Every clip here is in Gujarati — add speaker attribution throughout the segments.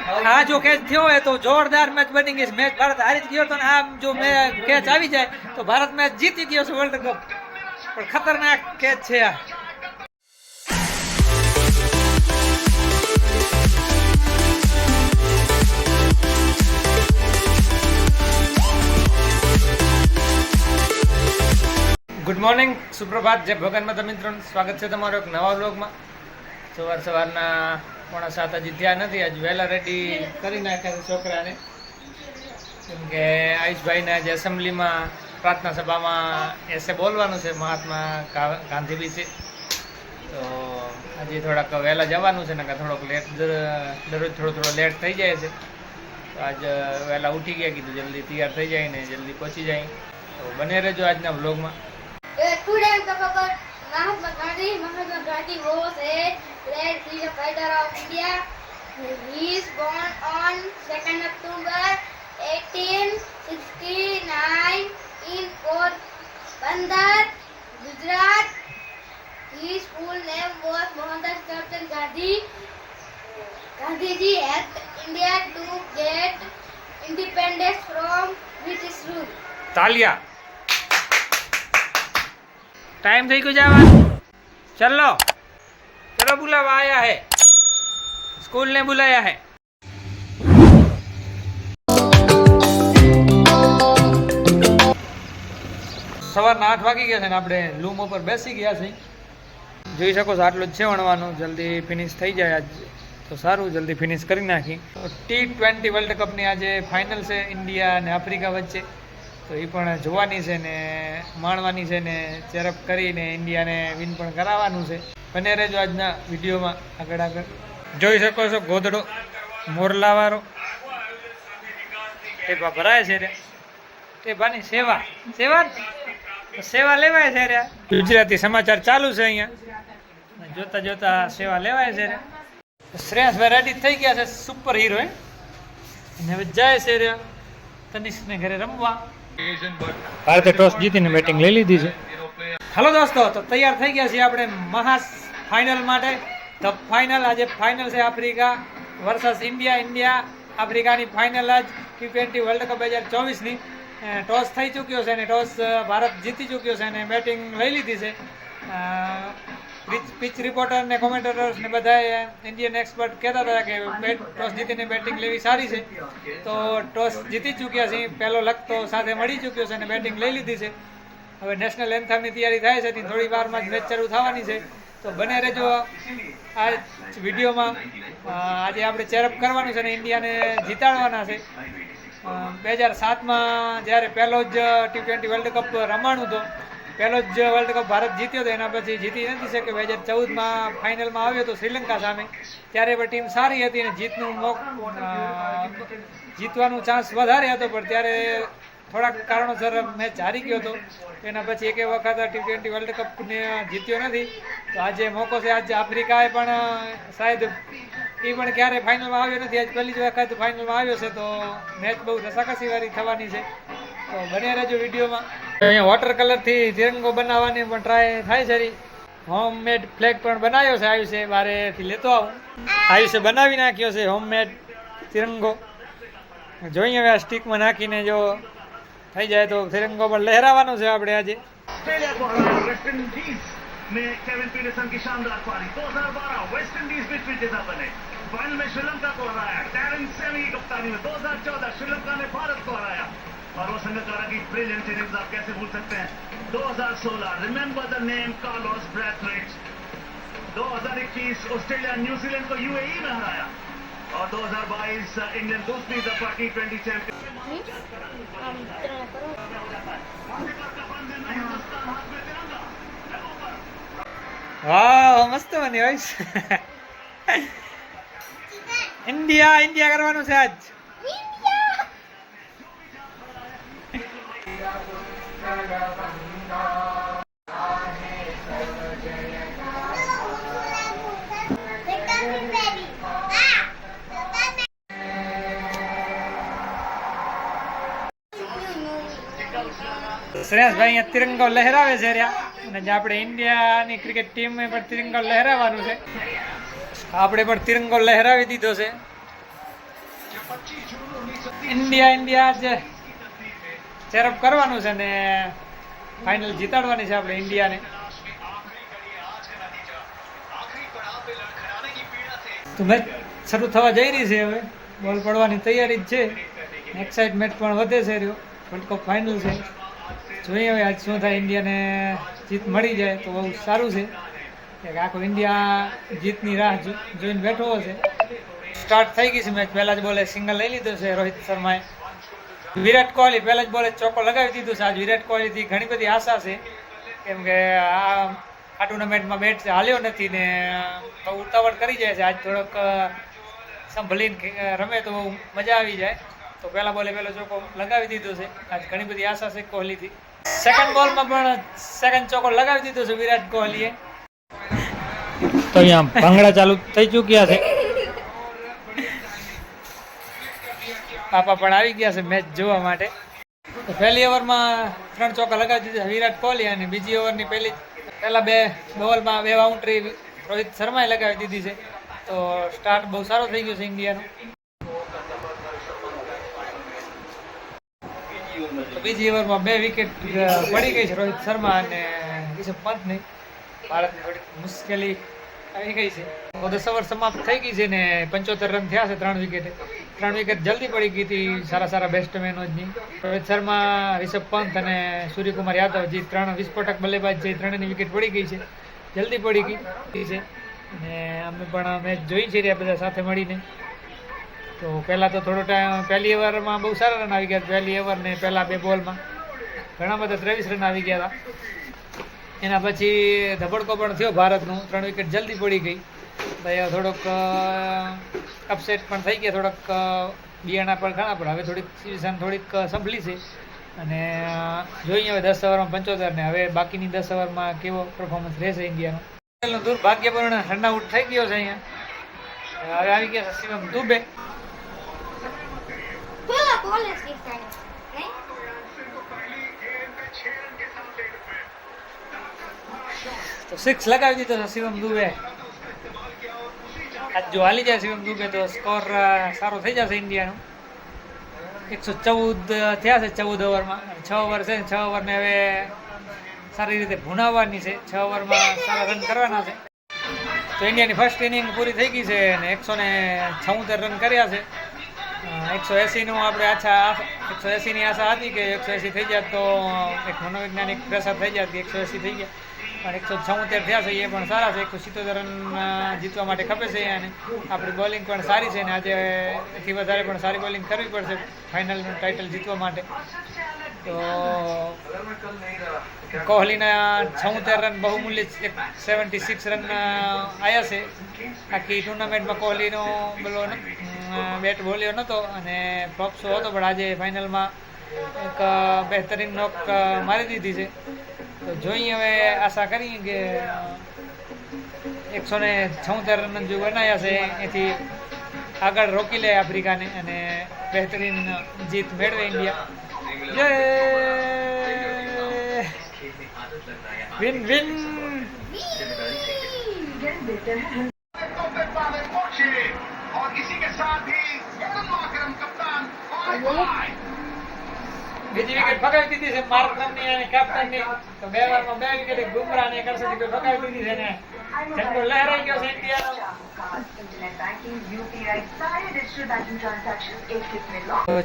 Speaker 1: આ જો કેચ થયો હોય તો જોરદાર મેચ બની ગઈ છે. મેચ ભારત હારી જ ગયો હતો ને આમ જો કેચ આવી જાય તો ભારત મેચ જીતી ગયો છે વર્લ્ડ કપ. પણ ખતરનાક કેચ છે આ. ગુડ મોર્નિંગ, સુપ્રભાત, જય ભગવાન માતા મિત્રોનું સ્વાગત છે તમારો એક નવા વ્લોગમાં. સવારના 6:45 હજી થયા નથી. આજ વહેલા રેડી કરી નાખ્યા છે છોકરાને, કેમ કે આયુષભાઈને આજે એસેમ્બલીમાં પ્રાર્થના સભામાં એસે બોલવાનું છે મહાત્મા ગાંધી વિશે. તો આજે થોડાક વહેલા જવાનું છે ને થોડોક લેટ, દરરોજ થોડો લેટ થઈ જાય છે. તો આજ વહેલા ઉઠી ગયા, કીધું જલ્દી તૈયાર થઈ જાય ને જલ્દી પહોંચી જાય. તો બને રહેજો આજના વ્લોગમાં.
Speaker 2: Today we talk about Mahatma Gandhi. Mahatma Gandhi was a great freedom fighter of India. He is born on 2nd October 1869 in Porbandar, Gujarat. His full name was Mohandas Karmchand Gandhi. Gandhiji helped India to get independence from British rule.
Speaker 1: તાલિયા. टाइम થઈ ગયો જવાનું. चलो चलो, बुलावा आया है, स्कूल ने बुलाया है. સવારના 8 વાગી ગયા છે ને આપણે લૂમ ઉપર બેસી ગયા છે. જોઈ શકો છો આટલું જ છે વણવાનું. જલ્દી ફિનિશ થઈ જાય આજ તો સારું, જલ્દી ફિનિશ કરી નાખી. T20 વર્લ્ડ કપની આજે ફાઇનલ છે ઇન્ડિયા અને આફ્રિકા વચ્ચે. તો એ પણ જોવાની છે ને માણવાની છે ને ચેરઅપ કરીને ઇન્ડિયાને વિન પણ કરાવવાનું છે. બને રહેજો આજના વિડીયોમાં આગળ. જોઈ શકો છો ગોદડો મોરલાવાળો ટેપા ભરાય છે રે. ટેપાની સેવા લેવાય છે રે. ગુજરાતી સમાચાર ચાલુ છે અહીંયા, જોતા જોતા સેવા લેવાય છે રે. શ્રેયસભાઈ રેડી થઈ ગયા છે, સુપર હીરો હે. અને હવે જાય છે રે તનિષ્કને ઘરે રમવા. ભારતે ટોસ જીતીને બેટિંગ લઈ લીધી છે. હાલો દોસ્તો, તો તૈયાર થઈ ગયા છીએ આપણે ફાઇનલ માટે. ધ ફાઇનલ આજે ફાઇનલ છે આફ્રિકા વર્સસ ઇન્ડિયા. ઇન્ડિયા આફ્રિકાની ફાઇનલ જ T20 વર્લ્ડ કપ 2024ની. ટોસ થઈ ચૂક્યો છે અને ટોસ ભારત જીતી ચૂક્યો છે અને બેટિંગ લઈ લીધી છે. પિચ રિપોર્ટર ને કોમેન્ટેટર્સ ને બધા ઇન્ડિયન એક્સપર્ટ કહેતા હતા કે ટોસ જીતીને બેટિંગ લેવી સારી છે. તો ટોસ જીતી ચૂક્યા છે, પહેલો લક તો સાથે મળી ચૂક્યો છે અને બેટિંગ લઈ લીધી છે. હવે નેશનલ એન્થમની તૈયારી થાય છે, થોડી વારમાં જ મેચ શરૂ થવાની છે. તો બને રહેજો આ વિડીયોમાં. આજે આપણે ચેરઅપ કરવાનું છે અને ઇન્ડિયાને જીતાડવાના છે. 2007માં જ્યારે પહેલો જ T20 વર્લ્ડ કપ રમાણું હતો, પહેલો જ વર્લ્ડ કપ ભારત જીત્યો હતો. એના પછી જીતી નથી શકે. 2014માં ફાઇનલમાં આવ્યો હતો શ્રીલંકા સામે, ત્યારે પણ ટીમ સારી હતી અને જીતવાનું ચાન્સ વધારે હતો, પણ ત્યારે થોડાક કારણોસર મેચ હારી ગયો હતો. એના પછી એક વખત T20 વર્લ્ડ કપને જીત્યો નથી. તો આજે મોકો છે. આજે આફ્રિકાએ પણ શાયદ એ પણ ક્યારે ફાઇનલમાં આવ્યો નથી. આજ પહેલી જ વખત ફાઇનલમાં આવ્યો છે. તો મેચ બહુ રસાકસીવાળી થવાની છે. તો બન્યા રહેજો વિડીયોમાં. અહીંયા વોટર કલરથી તિરંગો બનાવવાની પણ ટ્રાય થાય છે. હોમમેડ ફ્લેગ પણ બનાવ્યો છે. આયુષે બારેથી લેતો આવું. આયુષે બનાવી નાખ્યો છે હોમમેડ તિરંગો. જોઈએ હવે આ સ્ટીકમાં નાખીને જો થઈ જાય તો તિરંગો પણ લહેરાવાનો છે આપણે આજે.
Speaker 3: ऑस्ट्रेलिया को हराया वेस्ट इंडीज में केविन पीटरसन की शानदार पारी. 2012 वेस्ट इंडीज भी विजेता बने. फाइनल में श्रीलंका को हराया टैरन सेमी की कप्तानी में. 2014 श्रीलंका ने भारत को हराया और वो संगकारा की ब्रिलियंट इनिंग्स आप कैसे भूल सकते हैं. 2016 remember the name Carlos Brathwaite. 2021 Australia New Zealand को यूएई में हराया और 2022 इंग्लैंड दूसरी दफा T20 चैंपियन.
Speaker 1: વાહ, મસ્ત બની હોય. ઇન્ડિયા કરવાનું છે આજ. શ્રેયસભાઈ અહીંયા તિરંગો લહેરાવે છે રહ્યા. અને જે આપણે ઇન્ડિયાની ક્રિકેટ ટીમે પણ તિરંગો લહેરાવવાનું છે. આપણે પણ તિરંગો લહેરાવી દીધો છે. ઇન્ડિયા જ ચેરઅપ કરવાનું છે ને ફાઇનલ જીતાડવાની છે આપણે ઇન્ડિયાને. તો મેચ શરૂ થવા જઈ રહી છે, હવે બોલ પડવાની તૈયારી જ છે. એક્સાઇટમેન્ટ પણ વધે છે. રહ્યો વર્લ્ડ કપ ફાઇનલ છે, જોઈએ હવે આજ શું થાય. ઇન્ડિયાને જીત મળી જાય તો બહુ સારું છે, કે આખું ઇન્ડિયા જીતની રાહ જોઈને બેઠો હશે. સ્ટાર્ટ થઈ ગઈ છે મેચ. પહેલા જ બોલે સિંગલ લઈ લીધો છે રોહિત શર્માએ. વિરાટ કોહલી પહેલા જ બોલે ચોકો લગાવી દીધું છે. આજ વિરાટ કોહલીથી ઘણી બધી આશા છે, કેમ કે આ ટુર્નામેન્ટમાં બેટ હાલ્યો નથી ને ઉતાવળ કરી જાય છે. આજ થોડોક સંભળીને રમે તો બહુ મજા આવી જાય, તો પહેલા બોલે પહેલો ચોકો લગાવી દીધો છે. આજ ઘણી બધી આશા છે કોહલીથી. સેકન્ડ બોલમાં પણ સેકન્ડ ચોકો લગાવી દીધો છે વિરાટ કોહલીએ. તો અહીંયા ભાંગડા ચાલુ થઈ ચૂક્યા છે. પાપા પણ આવી ગયા છે મેચ જોવા માટે. તો પહેલી ઓવરમાં 3 ચોકા લગાવી દીધા વિરાટ કોહલી, અને બીજી ઓવરની પહેલા 2 બોલમાં 2 બાઉન્ડ્રી રોહિત શર્માએ લગાવી દીધી છે. તો સ્ટાર્ટ બહુ સારો થઈ ગયો છે ઇન્ડિયાનો. તો બીજી ઓવરમાં 2 વિકેટ પડી ગઈ છે રોહિત શર્મા અને રિષભ પંતની. ભારતની થોડીક મુશ્કેલી આવી ગઈ છે. 10 ઓવર સમાપ્ત થઈ ગઈ છે ને 75 રન થયા છે 3 વિકેટે. 3 વિકેટ જલ્દી પડી ગઈ હતી સારા બેટ્સમેનો જ. રોહિત શર્મા, રિષભ પંત અને સૂર્યકુમાર યાદવ જે 3 વિસ્ફોટક બલ્લેબાજ છે, 3ની વિકેટ પડી ગઈ છે, જલ્દી પડી ગઈ છે. અને અમે પણ મેચ જોઈ છે રહ્યા બધા સાથે મળીને. તો પહેલાં તો થોડો ટાઈમ પહેલી ઓવરમાં બહુ સારા રન આવી ગયા. પહેલી ઓવર ને પહેલા 2 બોલમાં ઘણા બધા 23 રન આવી ગયા હતા. એના પછી ધબડકો પણ થયો ભારતનું. 3 વિકેટ જલ્દી પડી ગઈ. થોડોક અપસેટ પણ થઈ ગયા. થોડોક બિયાણા પણ ઘણા, પણ હવે થોડીક સિચ્યુએશન થોડીક સંભળી છે. અને જોઈએ હવે 10 ઓવરમાં 75 ને હવે બાકીની 10 ઓવરમાં કેવો પરફોર્મન્સ રહેશે ઇન્ડિયાનો. દુર્ભાગ્યપૂર્ણ રનઆઉટ થઈ ગયો છે અહીંયા. હવે આવી ગયા છે Shivam Dubey.
Speaker 2: Pula bola sih saya.
Speaker 1: તો 6 લગાવી દીધો છે શિવમ દુબે. આજ જો હાલી જાય શિવમ દુબે તો સ્કોર સારો થઈ જશે ઇન્ડિયાનો. 114 થયા છે 14 ઓવરમાં. 6 ઓવર છે, 6 ઓવરને હવે સારી રીતે ભૂનાવવાની છે. 6 ઓવરમાં સારા રન કરવાના છે. તો ઇન્ડિયાની ફર્સ્ટ ઇનિંગ પૂરી થઈ ગઈ છે અને 176 રન કર્યા છે. 180નું આપણે 180ની આશા હતી કે 180 થઈ જાય તો એક મનોવૈજ્ઞાનિક પ્રેશર થઈ જાય કે 180 થઈ ગયા, પણ 176 થયા છે, એ પણ સારા છે. 177 રન જીતવા માટે ખપે છે અને આપણી બોલિંગ પણ સારી છે ને આજે એથી વધારે પણ સારી બોલિંગ કરવી પડશે ફાઇનલનું ટાઇટલ જીતવા માટે. તો કોહલીના 76 રન બહુમૂલ્ય 76 રન આવ્યા છે. આખી ટુર્નામેન્ટમાં કોહલીનો બેટ બોલ્યો નહોતો અને ફ્લોપ શો હતો, પણ આજે ફાઇનલમાં એક બહેતરીન નોક મારી દીધી છે. તો જોઈએ હવે આશા કરીએ કે 176 રન જો બનાવ્યા છે એથી આગળ રોકી લે આફ્રિકાને અને બહેતરીન જીત મેળવે ઇન્ડિયા. જય વિન વિન.
Speaker 3: और इसी के साथ ही कप्तान
Speaker 1: બીજી વિકેટ ફગાવી દીધી છે માર્કરની અને કેપ્ટનની. તો 2 ઓવરમાં 2 વિકેટ બુમરાહ અને કરસદી ફગાવી દીધી છે ને ઝંડો લહેરાઈ ગયો છે ઇન્ડિયાનો.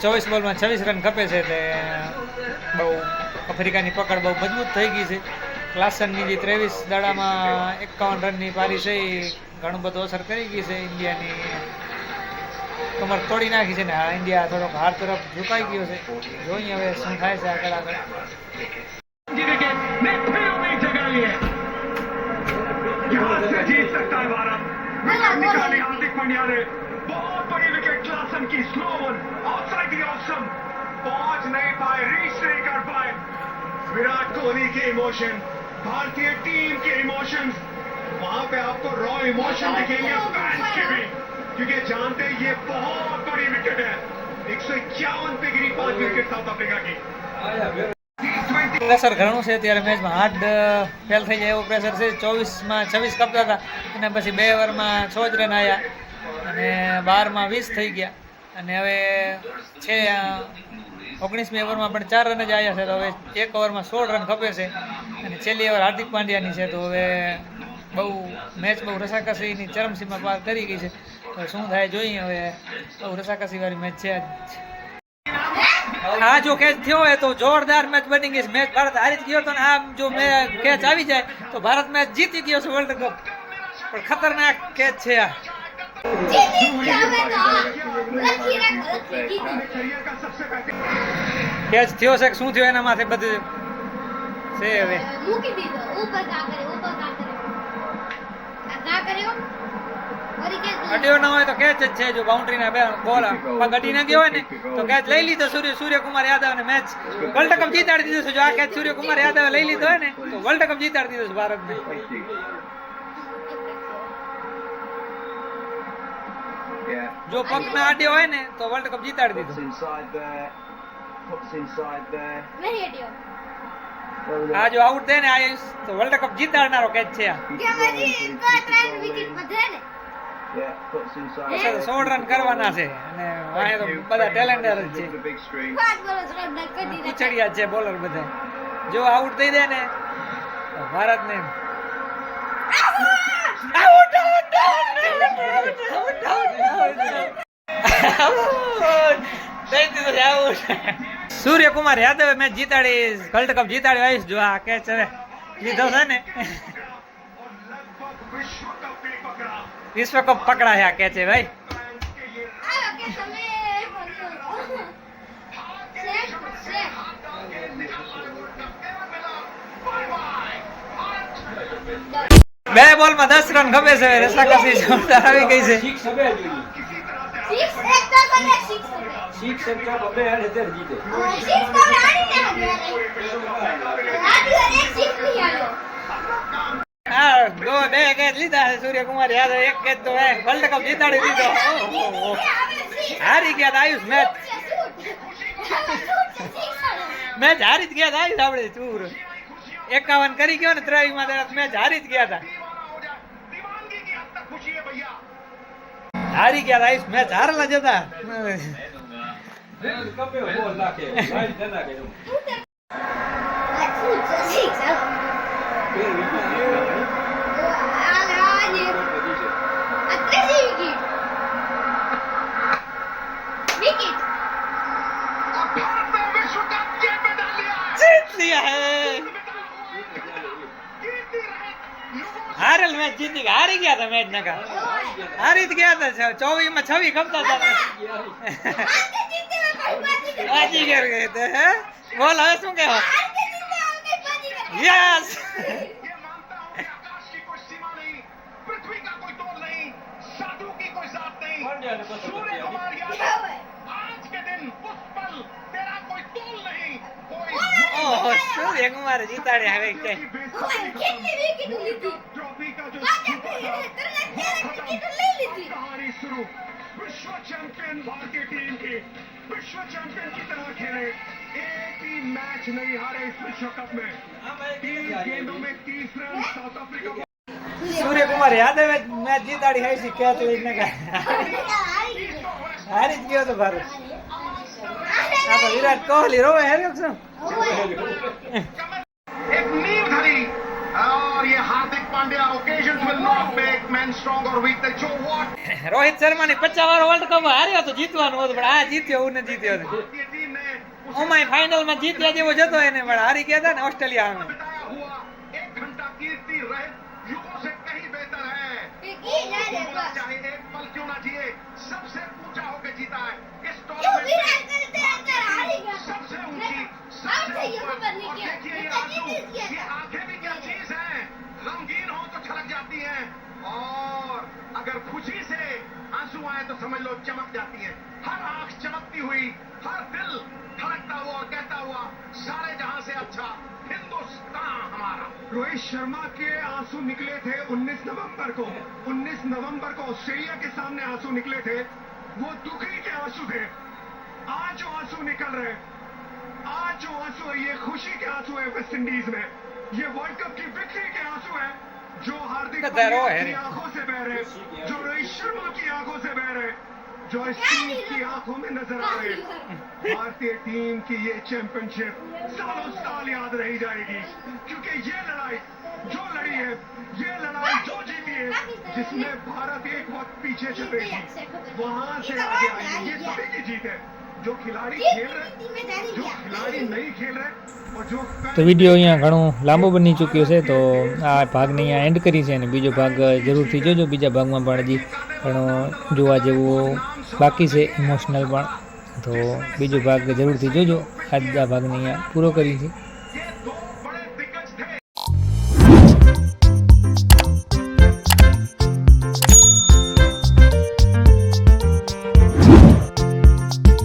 Speaker 1: 24 બોલમાં 26 રન ખપે છે. તે બહુ આફ્રિકાની પકડ બહુ મજબૂત થઈ ગઈ છે. ક્લાસનની જે 23 દાડામાં 51 રનની પારી છે એ ઘણું બધું અસર કરી ગઈ છે. ઇન્ડિયાની કમર તોડી નાખી છે ને આ ઇન્ડિયા થોડોક હાર તરફ ઝુકાઈ ગયો છે. જોઈએ હવે શું થાય છે આગળ.
Speaker 3: जीत सकता है भारत. विकेट निकाली हार्दिक पांड्या ने. बहुत बड़ी विकेट क्लासन की. Slow one outside the off stump. पहुंच नहीं पाए, रीच नहीं कर पाए. विराट कोहली के इमोशन, भारतीय टीम के इमोशंस, वहां पे आपको रॉ इमोशन दिखेंगे फैंस के भी, क्योंकि जानते हैं ये बहुत बड़ी विकेट है. 151 पे गिरी 5 विकेट साउथ अफ्रीका की.
Speaker 1: પ્રેશર ઘણું છે ત્યારે મેચમાં. હાર્ડ ફેલ થઈ જાય એવો પ્રેશર છે. 24માં 26 કપતા હતા અને પછી 2 ઓવરમાં 6 જ રન આવ્યા અને 12માં 20 થઈ ગયા. અને હવે છે 19મી ઓવરમાં પણ 4 રન જ આવ્યા છે, તો હવે એક ઓવરમાં 16 રન ખપે છે અને છેલ્લી ઓવર હાર્દિક પાંડ્યાની છે, તો હવે મેચ બહુ રસાકસીની ચરમસીમા પાર કરી ગઈ છે. તો શું થાય જોઈએ. હવે બહુ રસાકસી વાળી મેચ છે આજ. આ જો કેચ થયો હોય તો જોરદાર મેચ બની ગઈ છે. મેચ ભારત હારી જ ગયો હતો ને આ જો કેચ આવી જાય તો ભારત મેચ જીતી ગયો છે વર્લ્ડ કપ. પણ ખતરનાક કેચ છે આ. કેચ થયો છે કે શું થયો એના માથે બધું છે. હવે
Speaker 2: મૂકી દીધો ઉપર કા કર્યો
Speaker 1: અડ્યો ના હોય તો કેચ જ છે. જો બાઉન્ડ્રી ના બોલ પગ અડી ના ગયો હોય ને તો કેચ લઈ લીધો સૂર્યકુમાર યાદવ ને મેચ વર્લ્ડ કપ જીતાડી દીધો છે. જો આ કેચ સૂર્યકુમાર યાદવે લઈ લીધો હોય ને તો વર્લ્ડ કપ જીતાડી દીધો છે ભારતને. જો પગ ના અડ્યો હોય ને તો વર્લ્ડ કપ જીતાડી દીધો.
Speaker 2: નહીં અડ્યો
Speaker 1: આ જો આઉટ દે ને આયુષ તો વર્લ્ડ કપ જીતાડનારો કેચ છે આ.
Speaker 2: કે મારી તો 3 વિકેટ વધે ને
Speaker 1: 16 રન કરવાના છે અને વાહે તો બધા ટેલેન્ટર જ છે.
Speaker 2: 5 વર્ષ રન કરી દીધા
Speaker 1: પીછડિયા છે બોલર બધા. જો આઉટ દઈ દે ને તો ભારતને સૂર્યકુમાર યાદવે મેચ જીતાડી વર્લ્ડ કપ જીતાડી આવીશ. જો આ કેચ હવે લીધો છે ને વિશ્વ કપ પકડા છે આ કેચ ભાઈ.
Speaker 2: કે તમે
Speaker 1: બે બોલમાં 10 રન ખપે છે. રસાકસી જોરદાર આવી ગઈ છે. હા બે કેચ લીધા છે સૂર્યકુમાર યાદવ. એક કેચ તો વર્લ્ડ કપ જીતાડી દીધો. હારી ગયા આયુષ મેચ હારી જ ગયા હતા આયુષ. આપણે ચૂર 51 કરી ગયો ને 23 માં મેચ હારી જ ગયા હતા. હારી ગયા હતા આયુષ. મેચ હારેલા જ હતા. जीत लिया है. हारेल मैच जीती गया. हारी गया था मैच नका. हारी જ ગયા હતા. 24 માં 26 ખપતા હતા. બાજી કર ગયે थे. બોલ હવે શું કહેવા. યસ ઓહો સૂર્યકુમાર જીતાડે. હવે કે
Speaker 2: કેટલી વિકેટ લીધી
Speaker 3: कहानी शुरू. विश्व चैंपियन भारतीय टीम की विश्व चैंपियन की तरह खेले. एक भी मैच नहीं हारे इस विश्व कप में. 30 गेंदों में 30 रन. साउथ अफ्रीका
Speaker 1: સૂર્યકુમાર યાદવે મેચ જીતાડી હોય છે. કેચ લઈને હારી જ ગયો તો ભારત. આ તો વિરાટ કોહલી રોવે હાર્યો છે.
Speaker 3: एक नींव धरी और ये Hardik Pandya occasions will not make men strong or weak. They show what
Speaker 1: Rohit શર્માની 50 વાળો વર્લ્ડ કપ હાર્યો તો જીતવાનું હતું પણ આ જીત્યો હું ન જીત્યો.
Speaker 3: भारतीय टीम ने
Speaker 1: ઓમાય ફાઇનલમાં જીત્યા જેવો જતો એને પણ હારી ગયા હતા ને ઓસ્ટ્રેલિયા સામે.
Speaker 3: बिताया हुआ 1 घंटा कीर्ति रहित युगों से कहीं बेहतर है. बोलना चाहे एक पल क्यों ना जिए. सबसे ऊंचा होकर जीता है इस टूर्नामेंट में. सबसे ऊंची सबसे ऊपर. और देखिए ये आंसू, ये आंखें भी क्या चीज है. रंगीन हो तो छलक जाती हैं और अगर खुशी से आंसू आए तो समझ लो चमक जाती है. हर आंख चमकती हुई, हर दिल धड़कता हुआ और कहता हुआ सारे जहां से अच्छा हिंदुस्तान हमारा. रोहित शर्मा के आंसू निकले थे 19 नवंबर को. 19 नवंबर को ऑस्ट्रेलिया के सामने आंसू निकले थे. वो दुखी के आंसू थे. आज जो आंसू निकल रहे, आज जो आंसू है ये खुशी के आंसू है वेस्ट इंडीज में. ये वर्ल्ड कप की विक्ट्री के आंसू है जो हार्दिक पांड्या की आंखों से बह रहे, जो रोहित शर्मा की आंखों से बह रहे.
Speaker 4: जो इस टीम की आंखों में नजर आ रहे हैं। भारतीय टीम की ये चैंपियनशिप सालों साल याद रही जाएगी, क्योंकि ये लड़ाई जो लड़ी है, ये लड़ाई जो जीती है, जिसमें भारत एक वक्त पीछे चल रही थी, वहां से आगे आई है। ये सभी की जीत है। जो खिलाड़ी खेल रहे, जो खिलाड़ी नहीं खेल रहे और जो
Speaker 5: તો વિડીયો અહીંયા ઘણો લાંબો બની ચૂક્યો છે, તો આ ભાગને અહીંયા એન્ડ કરી છે અને બીજો ભાગ જરૂરથી જોજો. બીજા ભાગમાં પણ હજી ઘણો જોવા જેવું બાકી છે, ઇમોશનલ પણ. તો બીજો ભાગ જરૂરથી જોજો. આજના ભાગને અહીંયા પૂરો કરી છે.